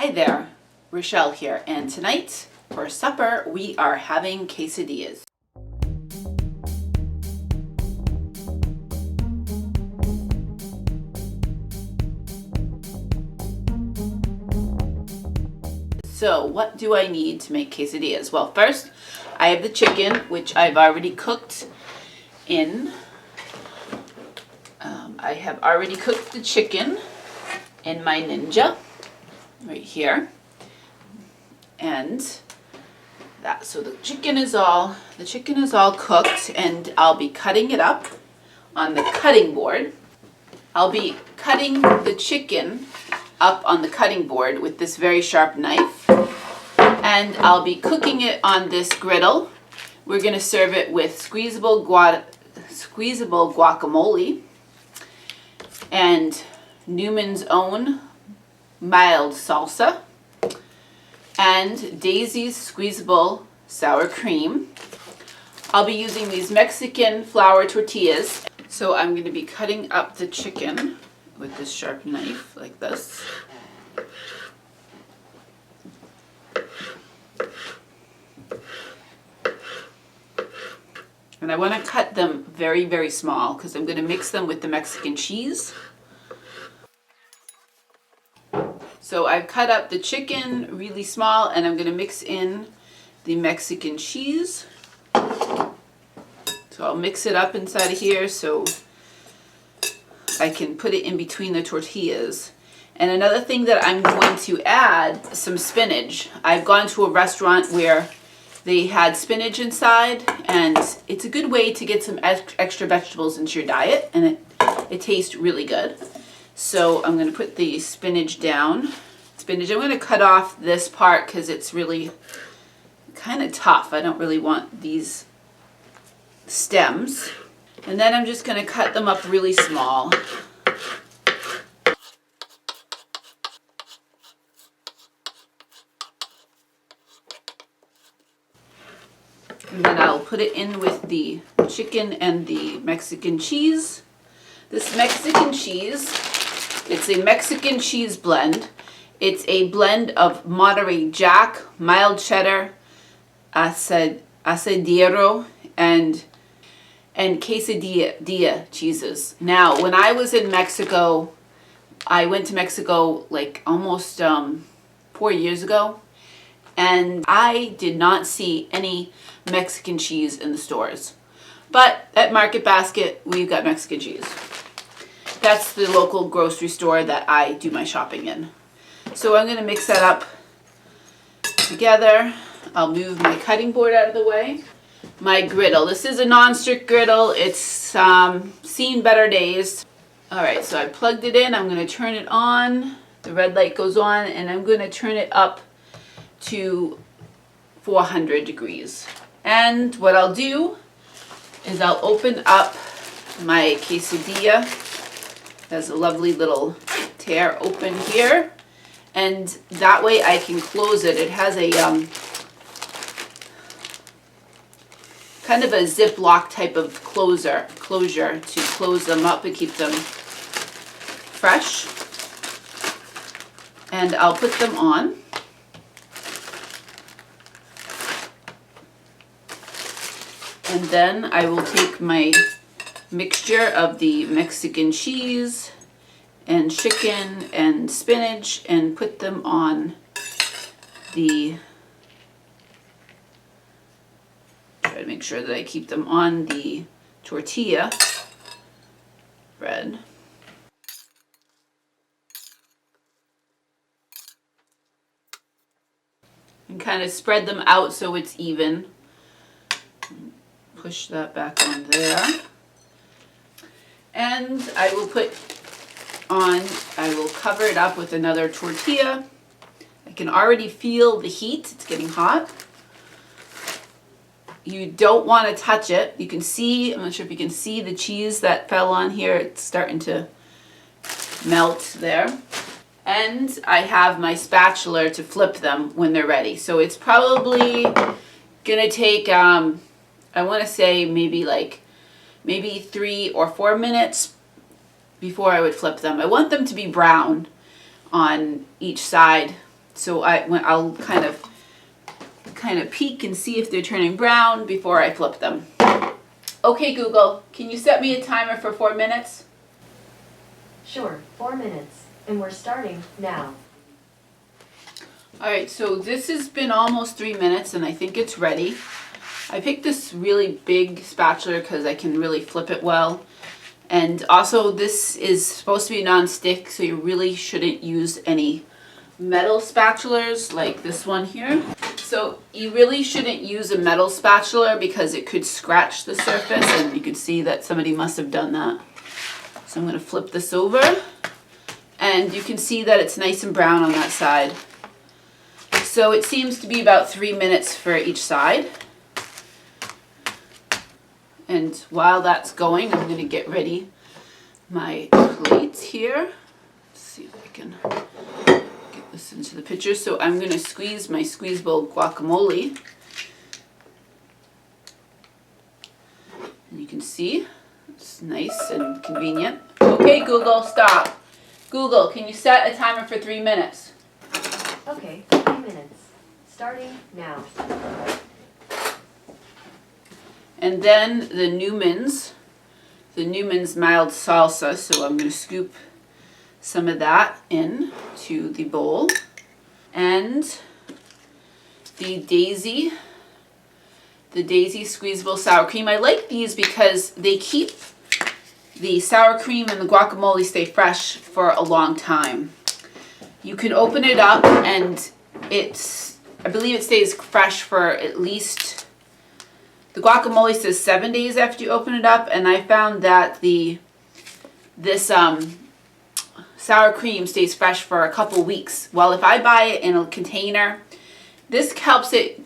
Hi there, Rochelle here, and tonight for supper we are having quesadillas. So what do I need to make quesadillas? Well, first I have the chicken, which I've already cooked in. I have already cooked the chicken in my Ninja right here, and that so the chicken is all cooked, and I'll be cutting it up on the cutting board. I'll be cutting the chicken up on the cutting board with this very sharp knife, and I'll be cooking it on this griddle. We're going to serve it with squeezable guacamole and Newman's Own mild salsa and Daisy's squeezable sour cream. I'll be using these Mexican flour tortillas. So I'm going to be cutting up the chicken with this sharp knife like this. And I want to cut them very, very small because I'm going to mix them with the Mexican cheese. So I've cut up the chicken really small, and I'm going to mix in the Mexican cheese. So I'll mix it up inside of here so I can put it in between the tortillas. And another thing that I'm going to add, some spinach. I've gone to a restaurant where they had spinach inside, and it's a good way to get some extra vegetables into your diet, and it tastes really good. So I'm going to put the spinach down. I'm going to cut off this part because it's really kind of tough. I don't really want these stems. And then I'm just going to cut them up really small. And then I'll put it in with the chicken and the Mexican cheese. This Mexican cheese, it's a Mexican cheese blend. It's a blend of Monterey Jack, mild cheddar, asadero, and quesadilla cheeses. Now, when I was in Mexico, I went to Mexico like almost 4 years ago, and I did not see any Mexican cheese in the stores. But at Market Basket, we've got Mexican cheese. That's the local grocery store that I do my shopping in. So I'm going to mix that up together. I'll move my cutting board out of the way. My griddle. This is a non-stick griddle. It's seen better days. Alright, so I plugged it in. I'm going to turn it on. The red light goes on, and I'm going to turn it up to 400 degrees. And what I'll do is I'll open up my quesadilla. There's a lovely little tear open here, and that way I can close it. It has a kind of a Ziploc type of closure to close them up and keep them fresh. And I'll put them on. And then I will take my mixture of the Mexican cheese and chicken and spinach and put them on the, try to make sure that I keep them on the tortilla bread. And kind of spread them out so it's even. Push that back on there. And I will cover it up with another tortilla. I can already feel the heat. It's getting hot. You don't want to touch it. You can see, I'm not sure if you can see the cheese that fell on here. It's starting to melt there. And I have my spatula to flip them when they're ready. So it's probably gonna take, I want to say maybe 3 or 4 minutes before I would flip them. I want them to be brown on each side So I'll kind of peek and see if they're turning brown before I flip them. Okay, Google, can you set me a timer for 4 minutes? Sure, 4 minutes. And we're starting now. Alright, so this has been almost 3 minutes and I think it's ready. I picked this really big spatula because I can really flip it well. And also this is supposed to be non-stick, so you really shouldn't use any metal spatulas like this one here. So you really shouldn't use a metal spatula because it could scratch the surface, and you can see that somebody must have done that. So I'm going to flip this over and you can see that it's nice and brown on that side. So it seems to be about 3 minutes for each side. And while that's going, I'm going to get ready my plates here. Let's see if I can get this into the picture. So I'm going to squeeze my squeeze bowl guacamole. And you can see it's nice and convenient. Okay, Google, stop. Google, can you set a timer for 3 minutes? Okay, 3 minutes. Starting now. And then the Newman's mild salsa. So I'm going to scoop some of that in to the bowl. And the Daisy squeezable sour cream. I like these because they keep the sour cream and the guacamole stay fresh for a long time. You can open it up and I believe it stays fresh for at least, the guacamole says 7 days after you open it up, and I found that this sour cream stays fresh for a couple weeks. Well, if I buy it in a container, this helps it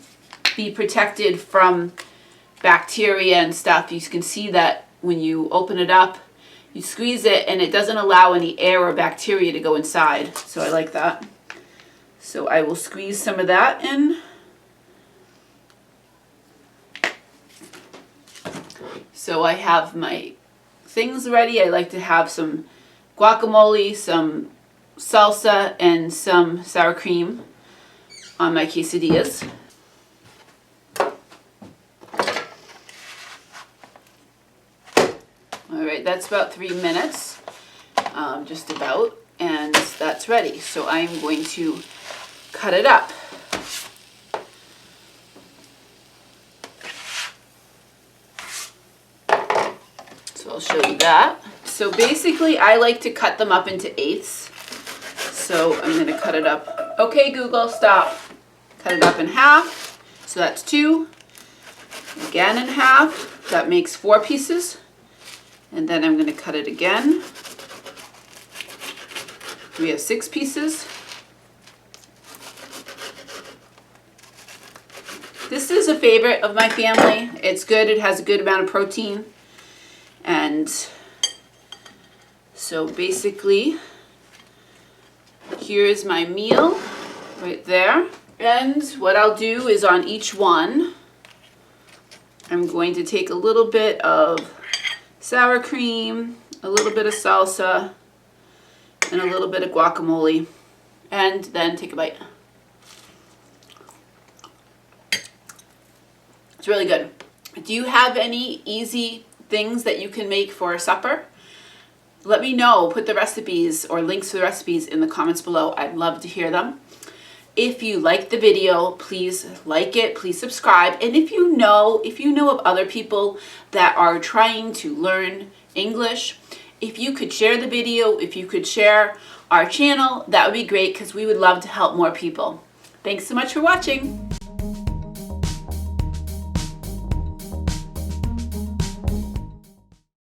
be protected from bacteria and stuff. You can see that when you open it up, you squeeze it and it doesn't allow any air or bacteria to go inside. So I like that. So I will squeeze some of that in. So I have my things ready. I like to have some guacamole, some salsa, and some sour cream on my quesadillas. Alright, that's about 3 minutes, just about, and that's ready. So I'm going to cut it up. So I'll show you that. So basically I like to cut them up into eighths. So I'm going to cut it up. Okay, Google, stop. Cut it up in half. So that's 2. Again in half. That makes 4 pieces. And then I'm going to cut it again. We have 6 pieces. This is a favorite of my family. It's good. It has a good amount of protein. And so basically, here's my meal right there. And what I'll do is on each one, I'm going to take a little bit of sour cream, a little bit of salsa, and a little bit of guacamole, and then take a bite. It's really good. Do you have any easy things that you can make for supper? Let me know. Put the recipes or links to the recipes in the comments below. I'd love to hear them. If you like the video, please like it, please subscribe. And if you know of other people that are trying to learn English, if you could share the video, if you could share our channel, that would be great because we would love to help more people. Thanks so much for watching.